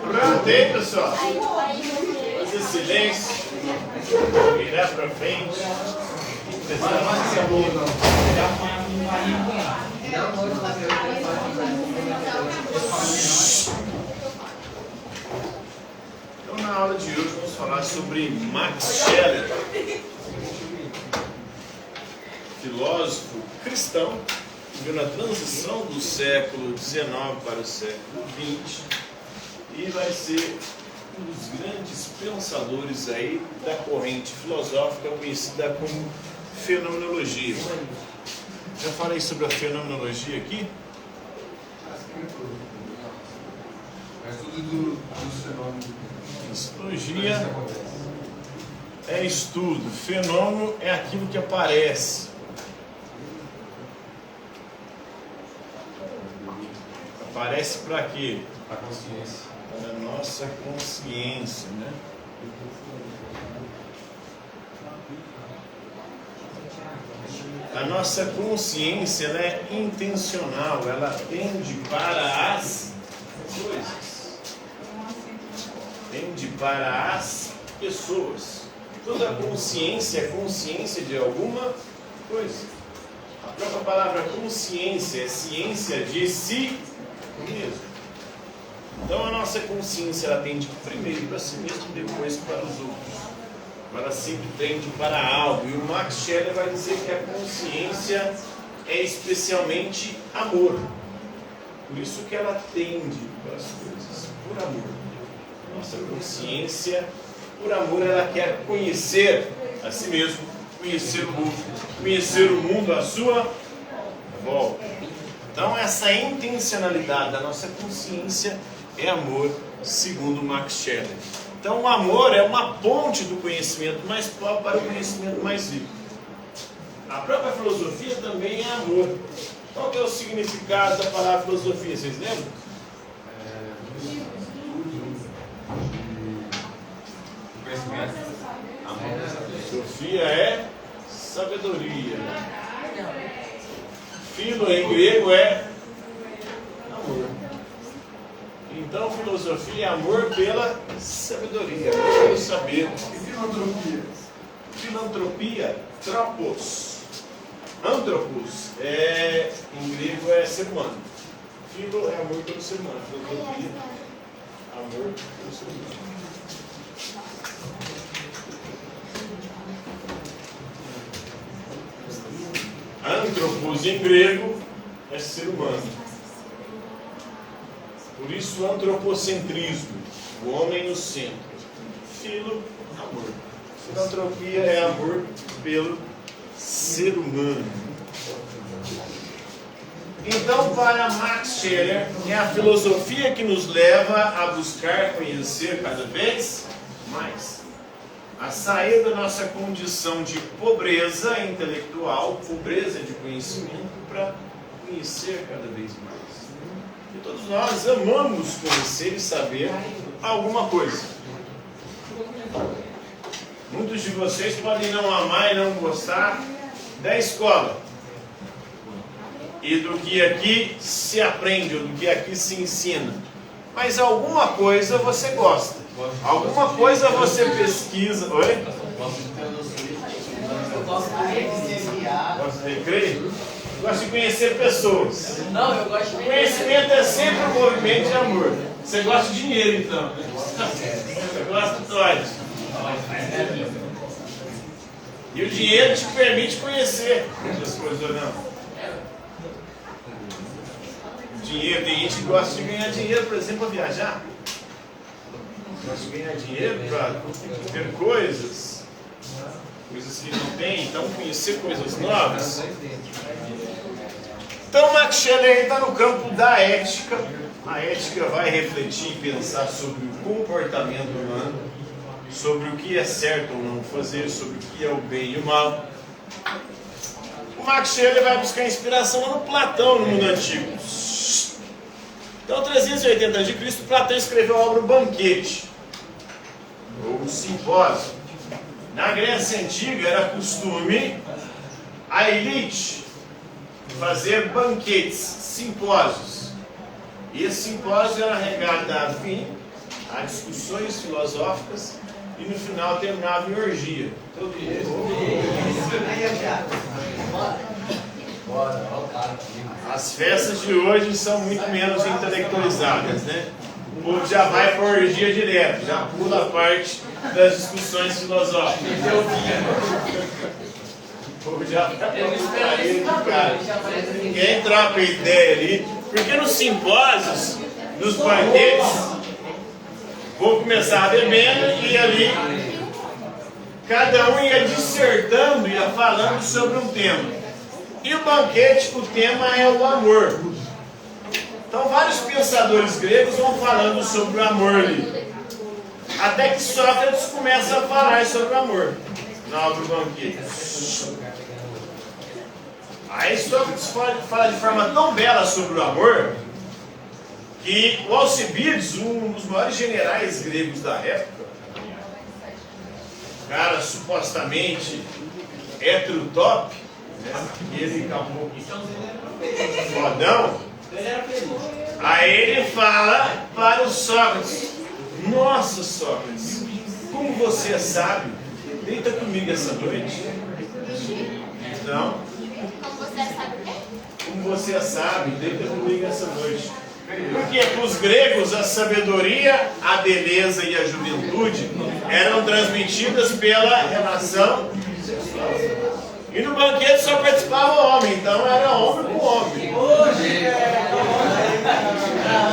Pronto, aí, pessoal? Fazer silêncio. Virar pra frente. Então, na aula de hoje, vamos falar sobre Max Scheler, filósofo cristão, que viu na transição do século XIX para o século XX e vai ser um dos grandes pensadores aí da corrente filosófica conhecida como fenomenologia. Já falei sobre a fenomenologia aqui? É estudo dos fenômenos. Fenomenologia é estudo, fenômeno é aquilo que aparece. Aparece para quê? A consciência. Para a nossa consciência, né? A nossa consciência, ela é intencional, ela tende para as coisas, tende para as pessoas. Toda consciência é consciência de alguma coisa. A própria palavra consciência é ciência de si mesmo. Então a nossa consciência, ela tende primeiro para si mesmo, depois para os outros. Ela sempre tende para algo. E o Max Scheler vai dizer que a consciência é especialmente amor. Por isso que ela tende para as coisas, por amor. Nossa consciência, por amor, ela quer conhecer a si mesmo, conhecer o mundo à sua volta. Então essa intencionalidade da nossa consciência é amor, segundo Max Scheler. Então o amor é uma ponte do conhecimento mais pobre para o conhecimento mais rico. A própria filosofia também é amor. Qual que é o significado da palavra filosofia? Vocês lembram? Conhecimento. Filosofia é sabedoria. Filo em grego é amor. Então, filosofia é amor pela sabedoria, pelo saber. E filantropia? Filantropia, tropos. Antropos, em grego é ser humano. Filo é amor pelo ser humano. Filantropia, amor pelo ser humano. Antropos em grego é ser humano. Por isso, antropocentrismo, o homem no centro. Filo, amor. Filantropia é amor pelo ser humano. Então, para Max Scheler, é a filosofia que nos leva a buscar conhecer cada vez mais. A sair da nossa condição de pobreza intelectual, pobreza de conhecimento, para conhecer cada vez mais. E todos nós amamos conhecer e saber alguma coisa. Muitos de vocês podem não amar e não gostar da escola e do que aqui se aprende, ou do que aqui se ensina. Mas alguma coisa você gosta. Alguma coisa você pesquisa. Oi? Gosta de recreio? Gosta de conhecer pessoas. Não, eu gosto de Conhecimento é sempre um movimento de amor. Você gosta de dinheiro, então. Você gosta de toalhas. E o dinheiro te permite conhecer as coisas ou não. Dinheiro, tem gente que gosta de ganhar dinheiro, por exemplo, para viajar. Gosta de ganhar dinheiro para ter coisas que não tem, então conhecer coisas novas. Então Max Scheler está no campo da ética. A ética vai refletir e pensar sobre o comportamento humano, sobre o que é certo ou não fazer, sobre o que é o bem e o mal. O Max Scheler vai buscar inspiração no Platão, no mundo antigo. Então, 380 a.C., Platão escreveu a obra O Banquete, ou o Simpósio. Na Grécia Antiga era costume a elite fazer banquetes, simpósios. E esse simpósio era regado a vinho Há discussões filosóficas e no final terminava em orgia. Todo dia. As festas de hoje são muito menos intelectualizadas, né? O povo já vai para a orgia direto, já pula a parte das discussões filosóficas. O povo já vai para cara. Ninguém troca ideia ali, porque nos simpósios, nos banquetes, vou começar bebendo e ali cada um ia dissertando, ia falando sobre um tema. E o banquete, o tema é o amor. Então vários pensadores gregos vão falando sobre o amor ali. Até que Sócrates começa a falar sobre o amor na obra do banquete. Aí Sócrates fala de forma tão bela sobre o amor que o Alcibiades, um dos maiores generais gregos da época, cara supostamente hétero top, né? Ele acabou fodão. Aí ele fala para o Sócrates: nossa, Sócrates, como você é sábio, deita comigo essa noite. Não. Como você é sábio? Como você é sábio, deita comigo essa noite. Porque para os gregos a sabedoria, a beleza e a juventude eram transmitidas pela relação sexual. E no banquete só participava homem, então era homem com homem.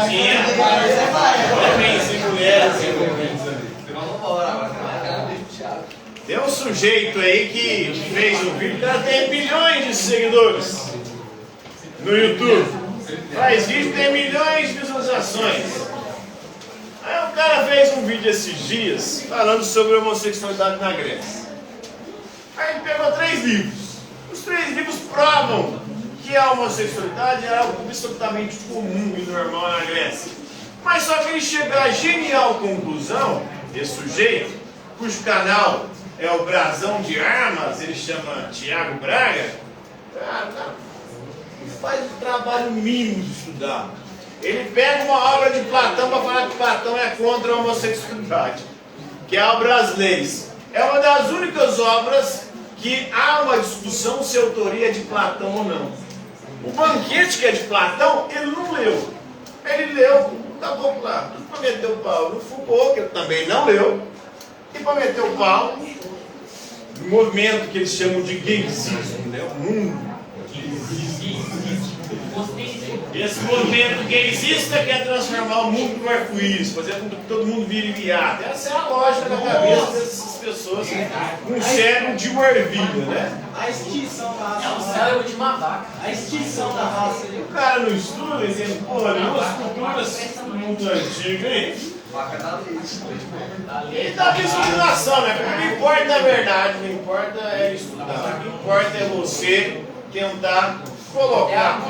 Tinha homens e mulheres envolvidos ali. Tem um sujeito aí que fez um vídeo, que tem milhões de seguidores no YouTube. Faz vídeo, tem milhões de visualizações. Aí o cara fez um vídeo esses dias falando sobre homossexualidade na Grécia. Aí ele pegou 3 livros. Os 3 livros provam que a homossexualidade era algo absolutamente comum e normal na Grécia. Mas só que ele chega à genial conclusão, esse sujeito, cujo canal é o Brasão de Armas, ele chama Tiago Braga, cara, faz o trabalho mínimo de estudar. Ele pega uma obra de Platão para falar que Platão é contra a homossexualidade, que é a obra As Leis. É uma das únicas obras que há uma discussão se a autoria é de Platão ou não. O banquete, que é de Platão, ele não leu. Ele leu, tá bom lá, para meter o pau no Foucault, que ele também não leu, e para meter o pau no movimento que eles chamam de gaysismo, né? O mundo. Esse movimento gaysista quer transformar o mundo num arco-íris, fazer com que todo mundo vire viado. Essa é a lógica da cabeça dessas pessoas com um cérebro de uma ervilha, né? A extinção da raça. É um cérebro de uma vaca. A extinção da raça. O cara não estuda, entende? Porra, duas culturas do mundo antigo, hein? Vaca da leite. E da visualização, né? Porque não importa a verdade, não importa é estudar. O que importa é você tentar colocar.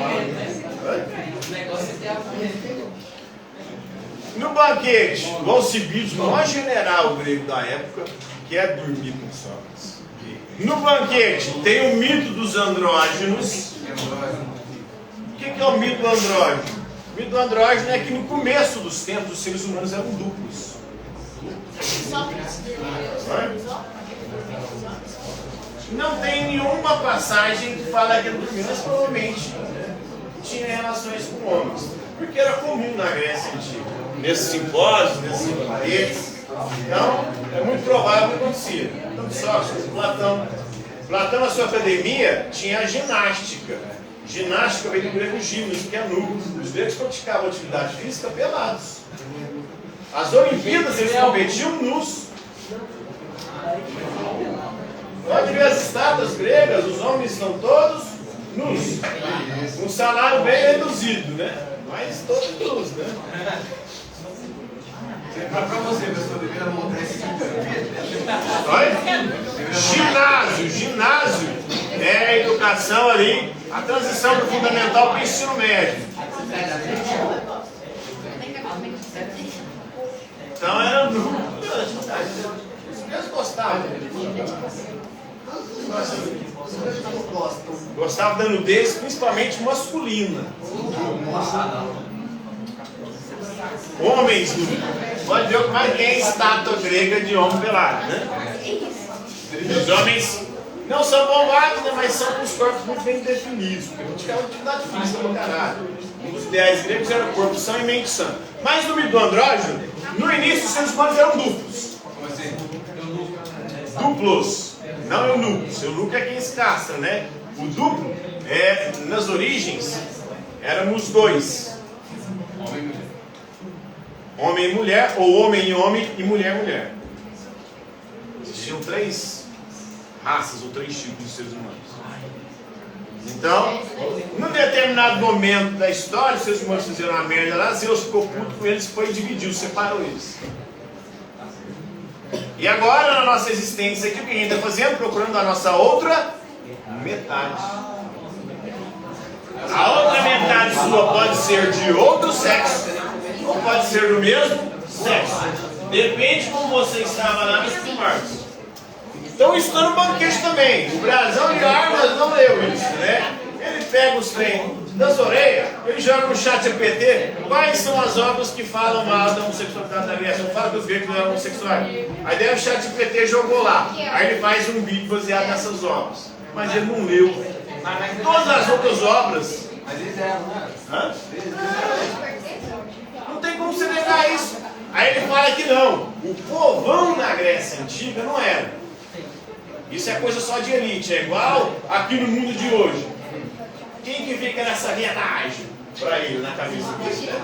O negócio é ter a fome. No banquete, o Alcibiades, o maior general grego da época, quer dormir com Sócrates. No banquete tem o mito dos andrógenos. O que é o mito do andrógeno? O mito do andrógeno é que no começo dos tempos os seres humanos eram duplos. Não tem nenhuma passagem que fala que ele dormia, mas provavelmente tinha relações com homens, porque era comum na Grécia Antiga, nesses simpósios, nesses banquetes. Então, é muito provável que acontecia. Então, Sócrates, Platão, na sua academia, tinha a ginástica. Ginástica veio do grego gimnos, que é nu. Os gregos praticavam atividade física pelados. As Olimpíadas, eles competiam nus. Pode ver as estátuas gregas, os homens estão todos nus. Um salário bem reduzido, né? Mas todos nus, né? Pra você, pessoal, deveria montar esse Olha, ginásio é a educação ali, a transição do fundamental para o ensino médio. Então era nu. Eles gostavam. Gostavam da nudez, principalmente masculina. Homens nus. Pode ver como é que é a estátua grega de homem pelado, né? Os homens não são bombados, né? Mas são com os corpos muito bem definidos. Porque não tinha atividade física no caralho. Um dos ideais gregos era corpo são e mente sã. Mas no mito do andrógeno, no início os seres humanos eram duplos. Como assim? Duplos, não eunucos. Eunuco é quem se castra, né? O duplo, nas origens, éramos dois. Homem e mulher, ou homem e mulher e mulher. Existiam 3 raças ou 3 tipos de seres humanos. Então, num determinado momento da história, os seres humanos fizeram uma merda lá, Zeus ficou puto com eles, foi e dividiu, separou eles. E agora, na nossa existência aqui, o que a gente está fazendo? Procurando a nossa outra metade. A outra metade sua pode ser de outro sexo, ou pode ser do mesmo sexo. Depende de como você estava lá nos primórdios. Então isso está no banquete também. O brasão de armas não leu isso, né? Ele pega os trem das orelhas, ele joga no chat GPT quais são as obras que falam mal da homossexualidade da Grécia. Não fala que os gregos eram homossexuais. Aí daí o chat GPT jogou lá. Aí ele faz um vídeo baseado nessas obras. Mas ele não leu todas as outras obras. Mas eles eram, né? Hã? Não tem como você negar isso. Aí ele fala que não. O povão na Grécia Antiga não era. Isso é coisa só de elite. É igual aqui no mundo de hoje. Quem que fica nessa viadagem para ele na cabeça dele, né?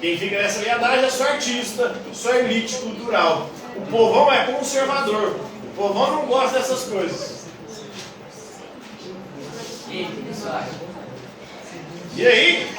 Quem fica nessa viadagem é só artista, só elite cultural. O povão é conservador. O povão não gosta dessas coisas. E aí,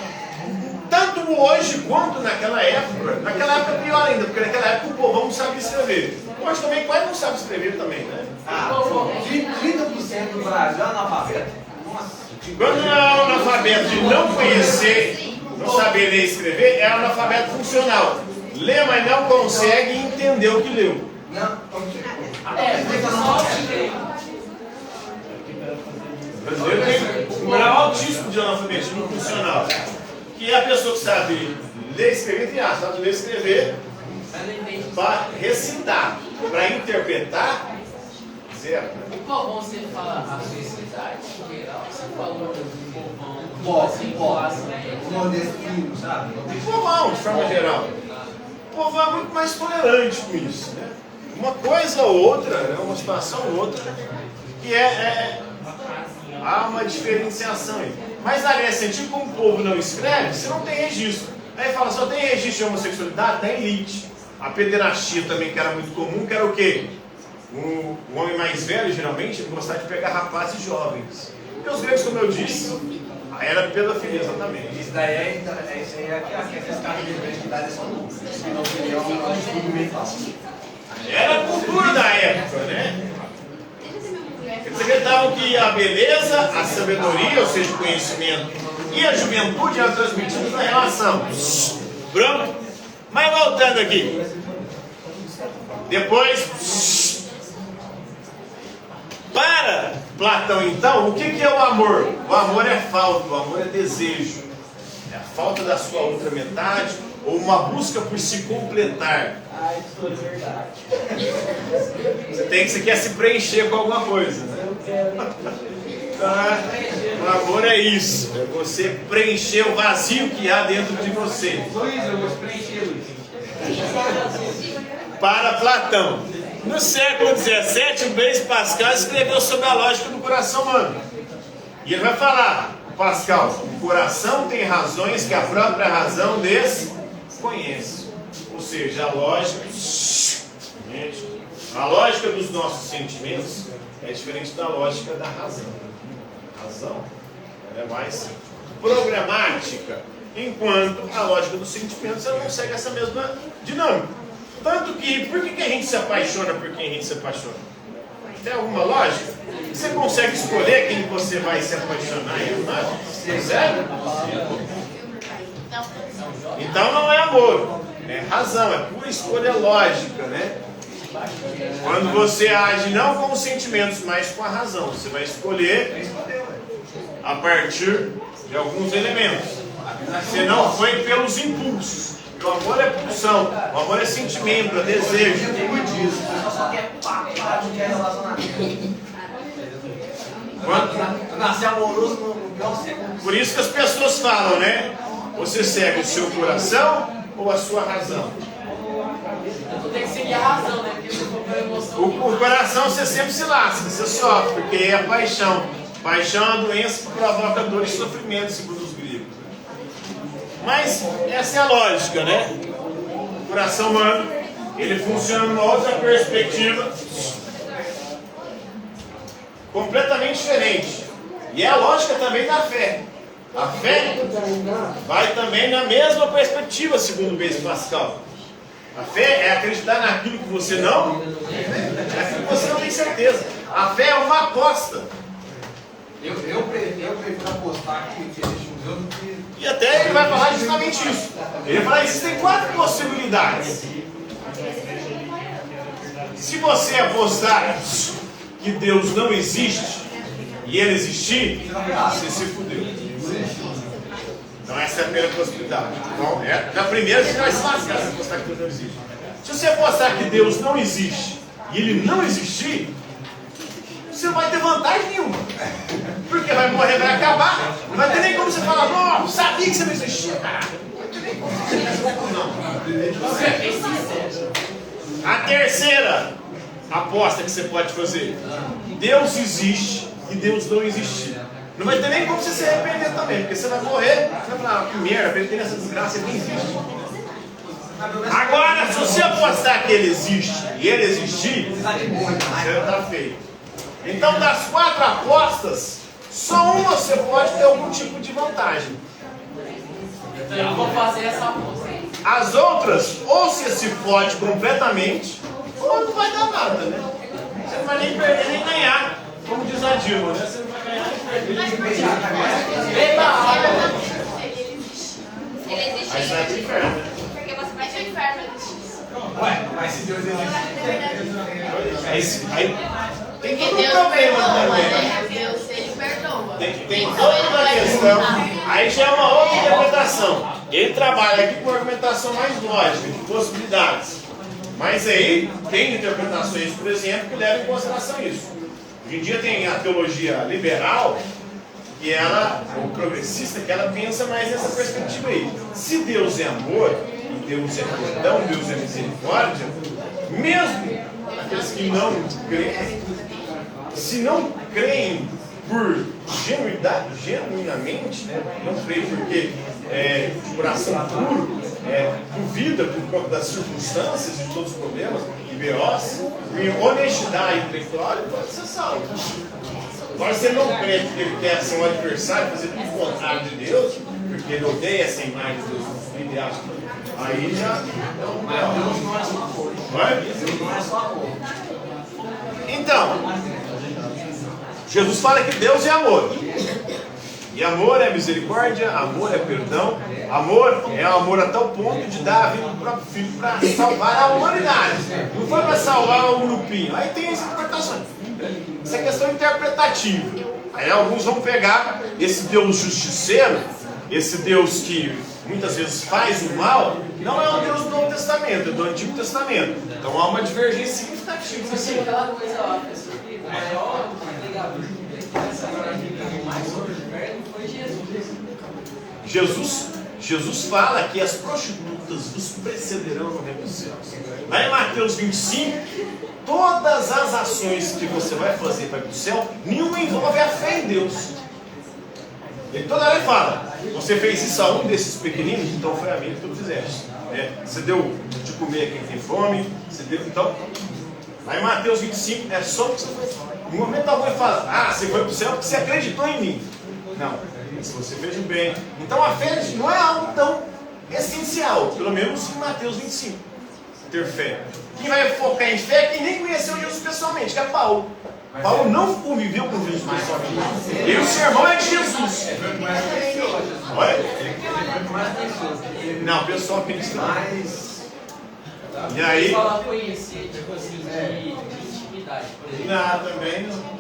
tanto hoje quanto naquela época pior ainda, porque naquela época o povão não sabia escrever. Hoje também quase não sabe escrever também, né? 30% do Brasil é analfabeto. Nossa. Quando é analfabeto de não conhecer, não saber ler e escrever, é analfabeto funcional. Lê, mas não consegue entender o que leu. Não. O brasileiro tem um grau altíssimo de analfabetismo funcional. Que é a pessoa que sabe ler e escrever, sabe ler e escrever para recitar, para interpretar, zero. O povão, você fala a sociedade em geral, você falou do povão, O nordestino, sabe? O povão, de forma geral. O povão é muito mais tolerante com isso, né? Uma coisa ou outra, né? Uma situação ou outra, que há uma diferenciação aí. Mas na Grécia Antiga, como o povo não escreve, você não tem registro. Aí fala, só tem registro de homossexualidade da elite. A pederastia também, que era muito comum, que era o quê? O homem mais velho, geralmente, ele gostava de pegar rapazes jovens. Porque os gregos, como eu disse, era pedofilia, exatamente. Isso daí é isso aí é que esses caras de identidade são loucos. Não seria um estudo mental. Era a cultura da época, né? Eles acreditavam que a beleza, a sabedoria, ou seja, o conhecimento e a juventude eram transmitidos na relação. Pronto? Mas voltando aqui. Depois, para Platão então, o que é o amor? O amor é falta, o amor é desejo. É a falta da sua outra metade ou uma busca por se completar. Ai, isso é verdade. Você quer se preencher com alguma coisa, né? Eu quero. O amor é isso, é você preencher o vazio que há dentro de você. Luiz, eu vou te preencher, Luiz. Para Platão. No século XVII, Blaise Pascal escreveu sobre a lógica do coração humano. E ele vai falar, Pascal, o coração tem razões que a própria razão desconhece. Ou seja, a lógica dos nossos sentimentos é diferente da lógica da razão. A razão ela é mais programática, enquanto a lógica dos sentimentos ela não segue essa mesma dinâmica. Tanto que, por que a gente se apaixona por quem a gente se apaixona? Tem alguma lógica? Você consegue escolher quem você vai se apaixonar e não? Sério? Então não é amor, é razão, é pura escolha lógica, né? Quando você age não com os sentimentos, mas com a razão, você vai escolher a partir de alguns elementos. Você não foi pelos impulsos. O amor é pulsão, o amor é sentimento, é desejo. Só quer parar de ter relacionamento. Nascer amoroso no pior século. Por isso que as pessoas falam, né? Você segue o seu coração ou a sua razão? Tu tem que seguir a razão, né? Porque se for pela emoção. O coração você sempre se lasca, você sofre, porque é a paixão. Paixão é uma doença que provoca dor e sofrimento, segundo os gregos. Mas essa é a lógica, né? O coração humano, ele funciona numa outra perspectiva, completamente diferente. E é a lógica também da fé. A fé vai também na mesma perspectiva, segundo o Blaise Pascal. A fé é acreditar naquilo que você não tem certeza. A fé é uma aposta. Eu prefiro apostar que existe um Deus do que... E até ele vai falar justamente isso. Ele vai falar, existem 4 possibilidades. Se você apostar que Deus não existe e ele existir, você se fudeu. Então essa é a primeira possibilidade. Então, na primeira você vai se lascar se apostar que Deus não existe. Se você apostar que Deus não existe e ele não existir, você não vai ter vantagem nenhuma. Porque vai morrer, vai acabar. Não vai ter nem como você falar, não, sabia que você não existia, cara. Não vai ter nem como você A terceira aposta que você pode fazer: Deus existe e Deus não existe. Não vai ter nem como você se arrepender também, porque você vai morrer, você vai falar, que merda, perder nessa desgraça, ele nem existe. Agora, se você apostar que ele existe e ele existir, você está feito. Então, das 4 apostas, só uma você pode ter algum tipo de vantagem. Então eu vou fazer essa aposta. As outras, ou você se fode completamente, ou não vai dar nada, né? Você não vai nem perder nem ganhar. Como diz a Dilma, né? Você não vai ganhar nem perder. Beba água. Ele existe. Aí você vai pro inferno, né? Porque você vai pro inferno. Ué, mas se Deus existe... Aí tem Porque todo um Deus problema perdoa, também. né? Deus, ele perdoa. Tem Então, toda ele uma vai questão. perdoar. Aí já é uma outra interpretação. Ele trabalha aqui com uma argumentação mais lógica, de possibilidades. Mas aí tem interpretações, por exemplo, que levam em consideração isso. Hoje em dia tem a teologia liberal, que ela, ou progressista, que ela pensa mais nessa perspectiva aí. Se Deus é amor, e Deus é perdão, Deus é misericórdia, mesmo aqueles que não creem, se não creem por genuinamente, né? Não creem porque de coração puro, duvida por conta das circunstâncias, de todos os problemas, e B.O.s, em honestidade intelectual, ele pode ser salvo. Agora, se ele não crê porque ele quer ser um adversário, fazer tudo o contrário de Deus, porque ele odeia essa imagem de Deus, ele acha, aí já não é só amor. Deus não é só amor. Então, Jesus fala que Deus é amor. E amor é misericórdia, amor é perdão, amor é amor a tal ponto de dar a vida do próprio Filho para salvar a humanidade. Não foi para salvar um grupinho. Aí tem as interpretações. Essa é questão interpretativa. Aí alguns vão pegar esse Deus justiceiro, esse Deus que muitas vezes faz o mal, não é o Deus do Novo Testamento, é do Antigo Testamento. Então há uma divergência significativa. Assim, aquela coisa lá, pessoal, que o maior pregador mais sobre o inferno foi Jesus. Jesus fala que as prostitutas vos precederão no reino dos céus. Lá em Mateus 25, todas as ações que você vai fazer para ir para o céu, nenhuma envolve a fé em Deus. Ele toda hora fala, você fez isso a um desses pequeninos, então foi a mim que tu fizeste. Você deu de comer a quem tem fome, você deu, então... Lá em Mateus 25, é só o que você fez. No momento algum ele fala, você foi para o céu porque você acreditou em mim. Não, se você fez o bem. Então a fé não é algo tão essencial, pelo menos em Mateus 25. Ter fé. Quem vai focar em fé é quem nem conheceu Jesus pessoalmente, que é Paulo. Paulo não conviveu com Jesus pessoalmente. E o sermão é de Jesus. Olha. Não, pessoalmente não. E aí? Falar conhecer, tipo assim, de intimidade, por exemplo. Não, também não.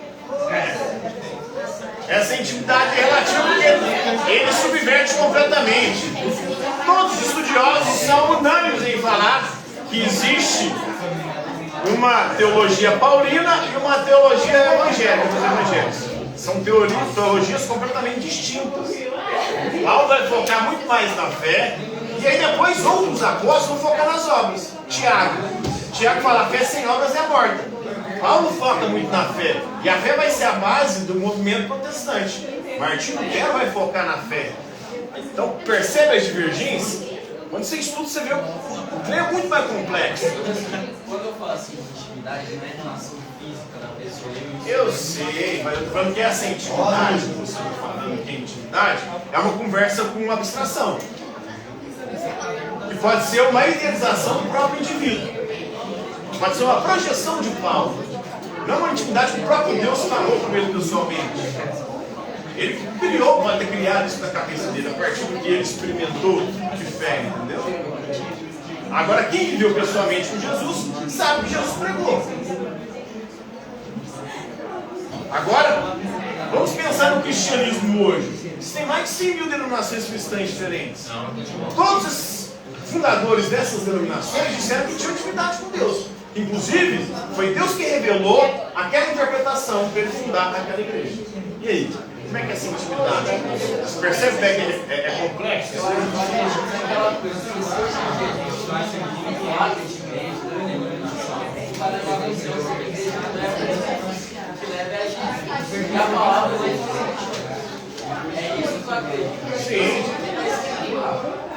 Essa intimidade é relativa porque ele subverte completamente. todos os estudiosos são unânimes em falar que existe uma teologia paulina e uma teologia evangélica dos evangelhos. São teologias completamente distintas. Paulo vai focar muito mais na fé, e aí depois outros apóstolos vão focar nas obras. Tiago fala: a fé sem obras é morta. Paulo foca muito na fé, e a fé vai ser a base do movimento protestante. Martinho Lutero vai focar na fé. Então percebe as divergências? Quando você estuda, você vê o trem é muito mais complexo. Quando eu falo assim, intimidade não é relação física da pessoa. Eu sei, mas eu estou falando que essa intimidade, que você está falando que é intimidade, é uma conversa com uma abstração. E pode ser uma idealização do próprio indivíduo. Pode ser uma projeção de Paulo. Não uma intimidade que o próprio Deus falou com ele pessoalmente. Ele criou, pode ter criado isso na cabeça dele, a partir do que ele experimentou de fé, entendeu? Agora, quem viveu pessoalmente com Jesus, sabe o que Jesus pregou. Agora, vamos pensar no cristianismo hoje. Tem mais de 100 mil denominações cristãs diferentes. Todos os fundadores dessas denominações disseram que tinham intimidade com Deus. Inclusive, foi Deus que revelou aquela interpretação para ele fundar aquela igreja. E aí? Como é que é essa intimidade? Você percebe que é complexo? Aquela coisa que se hoje em dia a gente vai ser muito ato de igreja, da denominação, vai levar a você a ser igreja que leva a gente. E a palavra vai ser. É isso que eu acredito. Sim.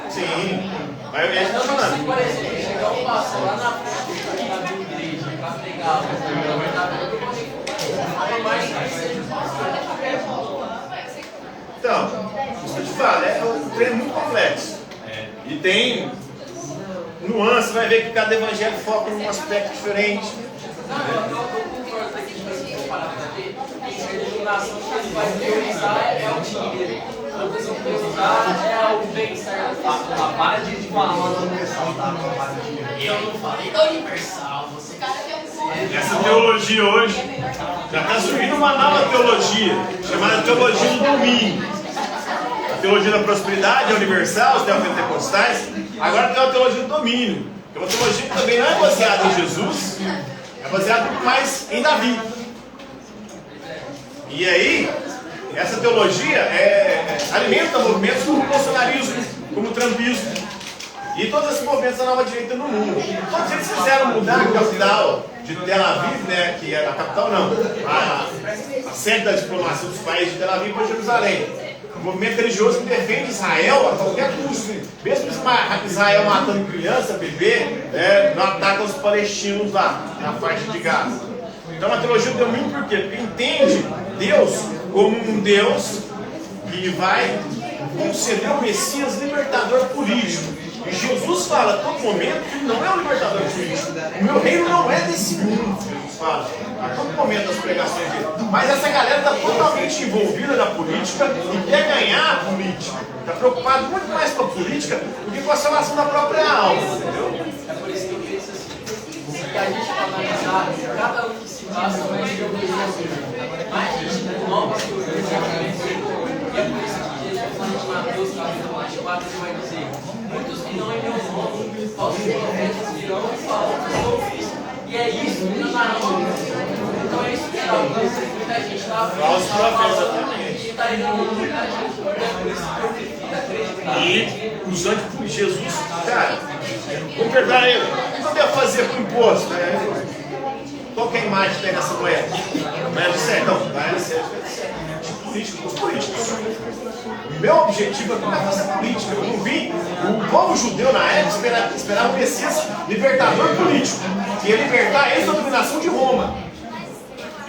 Sim. Mas ele está falando. Por exemplo, chegar um pastor lá na frente da minha igreja para pregar a verdade, eu mais que seja o pastor. Então, isso que eu te falo, é um treino muito complexo. E tem nuances, vai ver que cada evangelho foca em um aspecto diferente. Não, eu concordo aqui, tipo assim, comparar pra ver, a denominação que ele vai priorizar é o dinheiro. Outras vão priorizar é o bem-estar da família. Para de falar da universal, tá? Eu não falei da universal, você Essa teologia hoje já está surgindo uma nova teologia, chamada teologia do domínio. A teologia da prosperidade é universal, os neopentecostais. Agora tem uma teologia do domínio, que é uma teologia que também não é baseada em Jesus, é baseada muito mais em Davi. E aí, essa teologia alimenta movimentos como o bolsonarismo, como o trumpismo, e todos esses movimentos da nova direita no mundo. Todos eles quiseram mudar a capital de Tel Aviv, né, que é a capital não, a sede da diplomacia dos países de Tel Aviv para Jerusalém. Um movimento religioso que defende Israel a qualquer custo. Mesmo Israel matando criança, bebê, não ataca os palestinos lá, na faixa de Gaza. Então a teologia do domínio por quê? Porque entende Deus como um Deus que vai conceder o Messias libertador político. E Jesus fala a todo momento que ele não é um libertador político. O meu reino não é desse mundo, Jesus fala a todo momento das pregações dele. Mas essa galera está totalmente envolvida na política e quer ganhar a política. Está preocupado muito mais com a política do que com a salvação da própria alma. Entendeu? É por isso que eu penso assim, se a gente analisar cada um que se passa, vai ser o mesmo. Mais gente nova que o e é por isso que Jesus, quando a gente Mateus capítulo 24, ele vai dizer: muitos virão em meu nome, falsos profetas virão e falam que eu sou o Cristo. E é isso que nós narramos. Então é isso que está acontecendo. Muita gente está Falsos profetas, e está enganando muita gente. É por isso que eu prefiro acreditar. E usando Jesus, cara, vamos perguntar ele, o que eu devo fazer com o imposto? Qual que é a imagem que tem nessa moeda? Moeda de sertão, moeda de sertão. Políticos, políticos. O meu objetivo é fazer política. Eu não vi o povo judeu na época esperar o Messias libertador político, que ia libertar eles da dominação de Roma.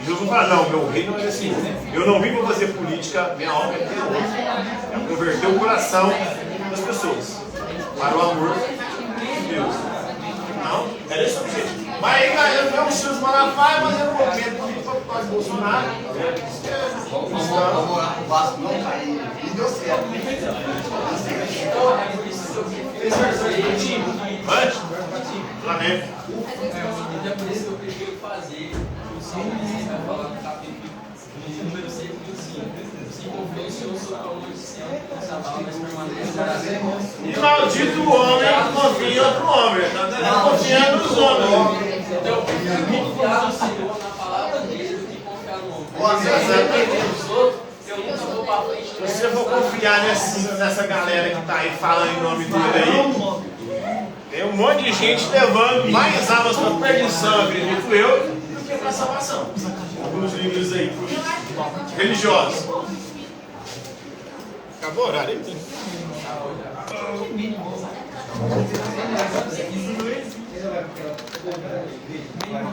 E Jesus fala: não, meu reino não é assim. Eu não vim para fazer política, minha obra é ter outra. É converter o coração das pessoas para o amor de Deus. Não, era esse o objetivo. Mas aí, galera, não é um X Malafaia, mas é um movimento político por causa do Bolsonaro. Vamos orar pro Vasco não cair. E deu certo. Então é por isso que eu prefiro Flamengo. é por isso que eu prefiro fazer o Salmo que vai falar no capítulo número 105. que confia em seu socorro, sempre essa bala, mas permanece para sempre. E maldito o homem que confia em outro homem. Está confiando nos homens. Então, eu prefiro confiar no Senhor, na palavra dele, do que confiar no homem. Nossa, Se eu depender dos outros, eu nunca vou para frente. Se você for confiar nessa galera que está aí falando em nome dele aí, tem um monte de gente levando mais almas para perdição, acredito eu, do que para salvação. Alguns livros aí religiosos. Acabou o horário aí? Vai